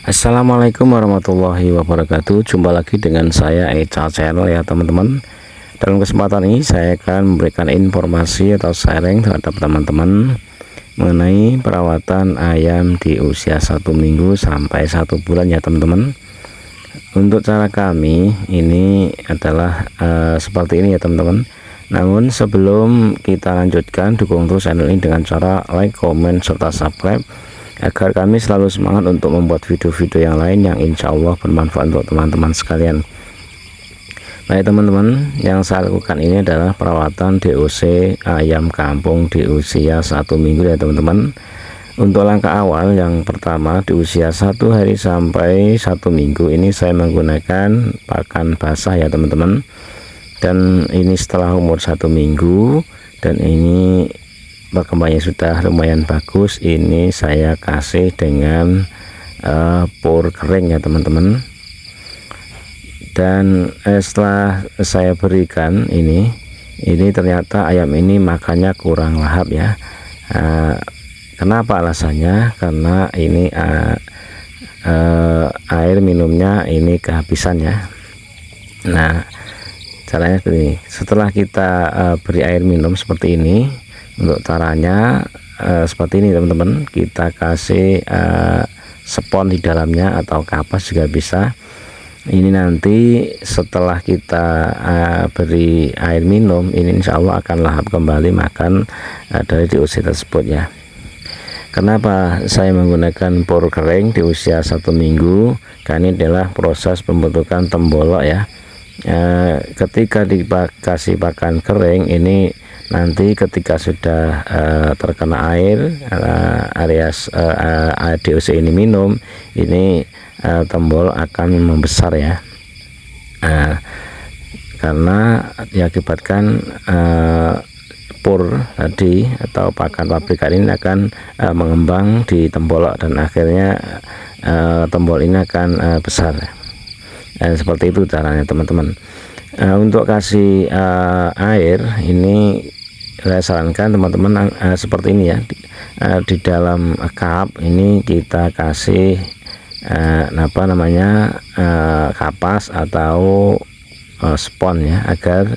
Assalamualaikum warahmatullahi wabarakatuh. Jumpa lagi dengan saya Echa Channel ya teman-teman. Dalam kesempatan ini saya akan memberikan informasi atau sharing terhadap teman-teman mengenai perawatan ayam di usia 1 minggu sampai 1 bulan ya teman-teman. Untuk cara kami ini adalah seperti ini ya teman-teman. Namun sebelum kita lanjutkan, dukung terus channel ini dengan cara like, comment, serta subscribe agar kami selalu semangat untuk membuat video-video yang lain yang insya Allah bermanfaat untuk teman-teman sekalian. Baik teman-teman, yang saya lakukan ini adalah perawatan DOC ayam kampung di usia 1 minggu ya teman-teman. Untuk langkah awal yang pertama di usia 1 hari sampai 1 minggu ini saya menggunakan pakan basah ya teman-teman. Dan ini setelah umur 1 minggu, dan ini perkembangannya sudah lumayan bagus. Ini saya kasih dengan pur kering ya teman-teman. Dan setelah saya berikan ini ternyata ayam ini makannya kurang lahap ya. Kenapa alasannya? Karena ini air minumnya ini kehabisan ya. Nah, caranya seperti ini. Setelah kita beri air minum seperti ini, untuk caranya seperti ini teman-teman, kita kasih spon di dalamnya atau kapas juga bisa. Ini nanti setelah kita beri air minum ini insya Allah akan lahap kembali makan dari DOC tersebut ya. Kenapa saya menggunakan pur kering di usia 1 minggu? Karena ini adalah proses pembentukan tembolok ya. Ketika dikasih pakan kering ini, nanti ketika sudah terkena air alias DOC ini minum, ini tombol akan membesar ya, karena diakibatkan pur tadi atau pakan pabrikan ini akan mengembang di tembolok, dan akhirnya tombol ini akan besar. Seperti itu caranya teman-teman. Untuk kasih air ini saya sarankan teman-teman seperti ini ya. Di dalam cup ini kita kasih kapas atau spon ya, agar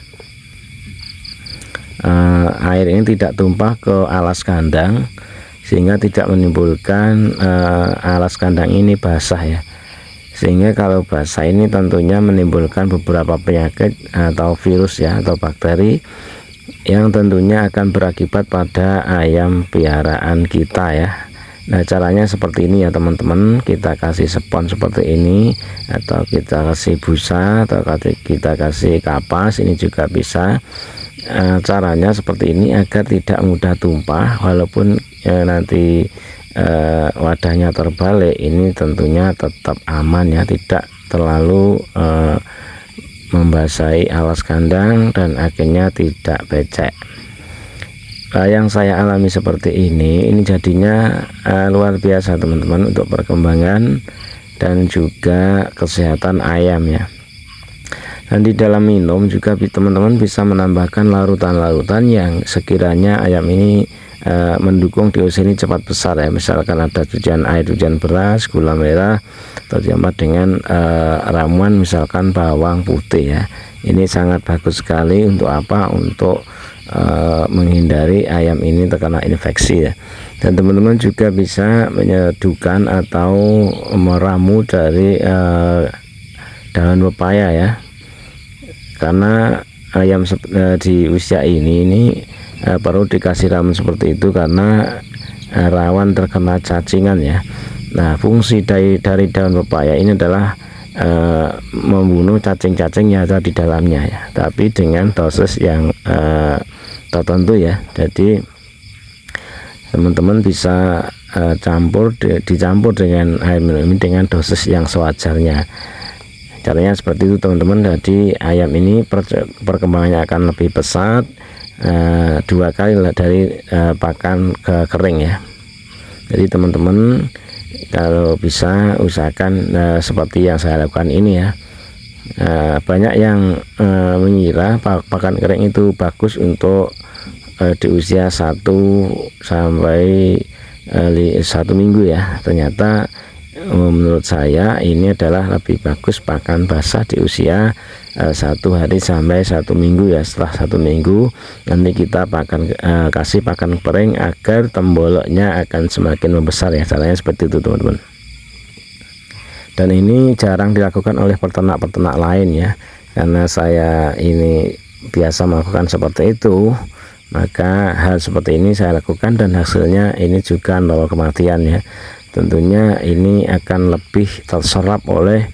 air ini tidak tumpah ke alas kandang sehingga tidak menimbulkan alas kandang ini basah ya. Sehingga kalau basah ini tentunya menimbulkan beberapa penyakit atau virus ya, atau bakteri yang tentunya akan berakibat pada ayam piaraan kita ya. Nah, caranya seperti ini ya teman-teman. Kita kasih spon seperti ini, atau kita kasih busa, atau kita kasih kapas, ini juga bisa. Caranya seperti ini agar tidak mudah tumpah, walaupun nanti wadahnya terbalik, ini tentunya tetap aman ya, tidak terlalu membasahi alas kandang dan akhirnya tidak becek. Yang saya alami seperti ini jadinya luar biasa teman-teman untuk perkembangan dan juga kesehatan ayam ya. Dan di dalam minum juga teman-teman bisa menambahkan larutan-larutan yang sekiranya ayam ini mendukung DOC ini cepat besar ya. Misalkan ada cucian air, cucian beras, gula merah, atau ditambah dengan ramuan misalkan bawang putih ya. Ini sangat bagus sekali untuk apa? Untuk menghindari ayam ini terkena infeksi ya. Dan teman-teman juga bisa menyeduhkan atau meramu dari daun pepaya ya. Karena ayam di usia ini perlu dikasih ramuan seperti itu karena rawan terkena cacingan ya. Nah, fungsi dari daun pepaya ini adalah membunuh cacing-cacing yang ada di dalamnya ya, tapi dengan dosis yang tertentu ya. Jadi teman-teman bisa dicampur dengan air minum ini dengan dosis yang sewajarnya. Caranya seperti itu teman-teman. Jadi ayam ini perkembangannya akan lebih pesat 2 kali dari pakan kering ya. Jadi teman-teman kalau bisa usahakan seperti yang saya lakukan ini ya. Banyak yang mengira pakan kering itu bagus untuk di usia 1 sampai 1 minggu ya. Ternyata menurut saya ini adalah lebih bagus pakan basah di usia 1 hari sampai 1 minggu ya. Setelah 1 minggu nanti kita kasih pakan kering agar temboloknya akan semakin membesar ya. Caranya seperti itu teman-teman. Dan ini jarang dilakukan oleh peternak-peternak lain ya, karena saya ini biasa melakukan seperti itu, maka hal seperti ini saya lakukan dan hasilnya ini juga 0 kematian ya. Tentunya ini akan lebih terserap oleh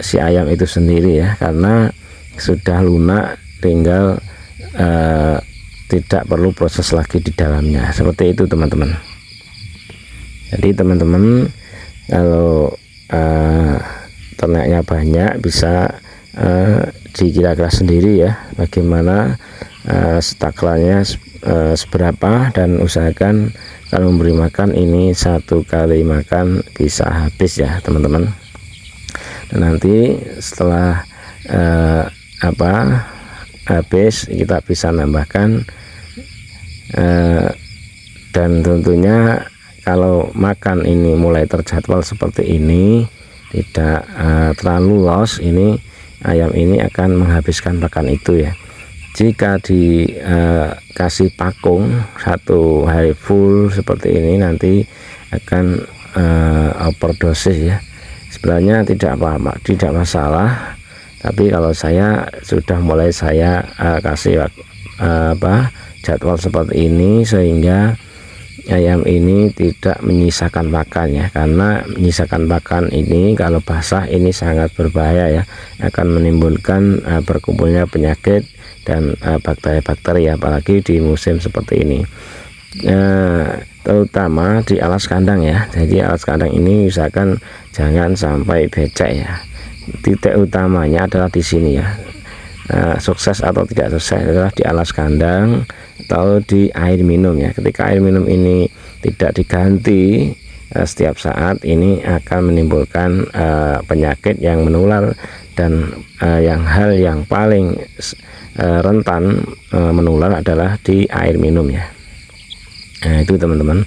si ayam itu sendiri ya, karena sudah lunak, tinggal tidak perlu proses lagi di dalamnya. Seperti itu teman-teman. Jadi teman-teman kalau ternaknya banyak bisa dikira-kira sendiri ya bagaimana staklarnya seberapa, dan usahakan kalau memberi makan ini 1 kali makan bisa habis ya teman-teman. Dan nanti setelah habis kita bisa nambahkan, dan tentunya kalau makan ini mulai terjadwal seperti ini, tidak terlalu loss, ini ayam ini akan menghabiskan pakan itu ya. Jika dikasih pakung 1 hari full seperti ini, nanti akan overdosis ya. Sebenarnya tidak apa-apa, tidak masalah, tapi kalau saya sudah mulai kasih jadwal seperti ini, sehingga ayam ini tidak menyisakan pakan ya, karena menyisakan pakan ini kalau basah ini sangat berbahaya ya, akan menimbulkan berkumpulnya penyakit dan bakteri-bakteri, apalagi di musim seperti ini, terutama di alas kandang ya. Jadi alas kandang ini usahakan jangan sampai becek ya. Titik utamanya adalah di sini ya. Sukses atau tidak sukses adalah di alas kandang atau di air minum ya. Ketika air minum ini tidak diganti setiap saat, ini akan menimbulkan penyakit yang menular, dan hal yang paling rentan menular adalah di air minum ya. Nah itu teman-teman.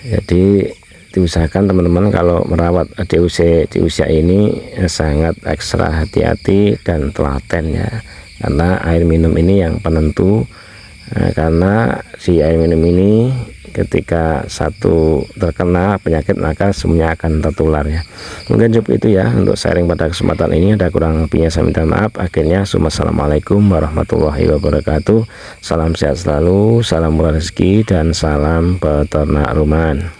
Jadi diusahakan teman-teman kalau merawat di usia ini sangat ekstra hati-hati dan telaten ya, karena air minum ini yang penentu. Karena si air minum ini ketika satu terkena penyakit, maka semuanya akan tertular ya. Mungkin cukup itu ya untuk sharing pada kesempatan ini. Ada kurang lebihnya saya minta maaf. Akhirnya assalamualaikum warahmatullahi wabarakatuh. Salam sehat selalu, salam murah rezeki, dan salam peternak rumahan.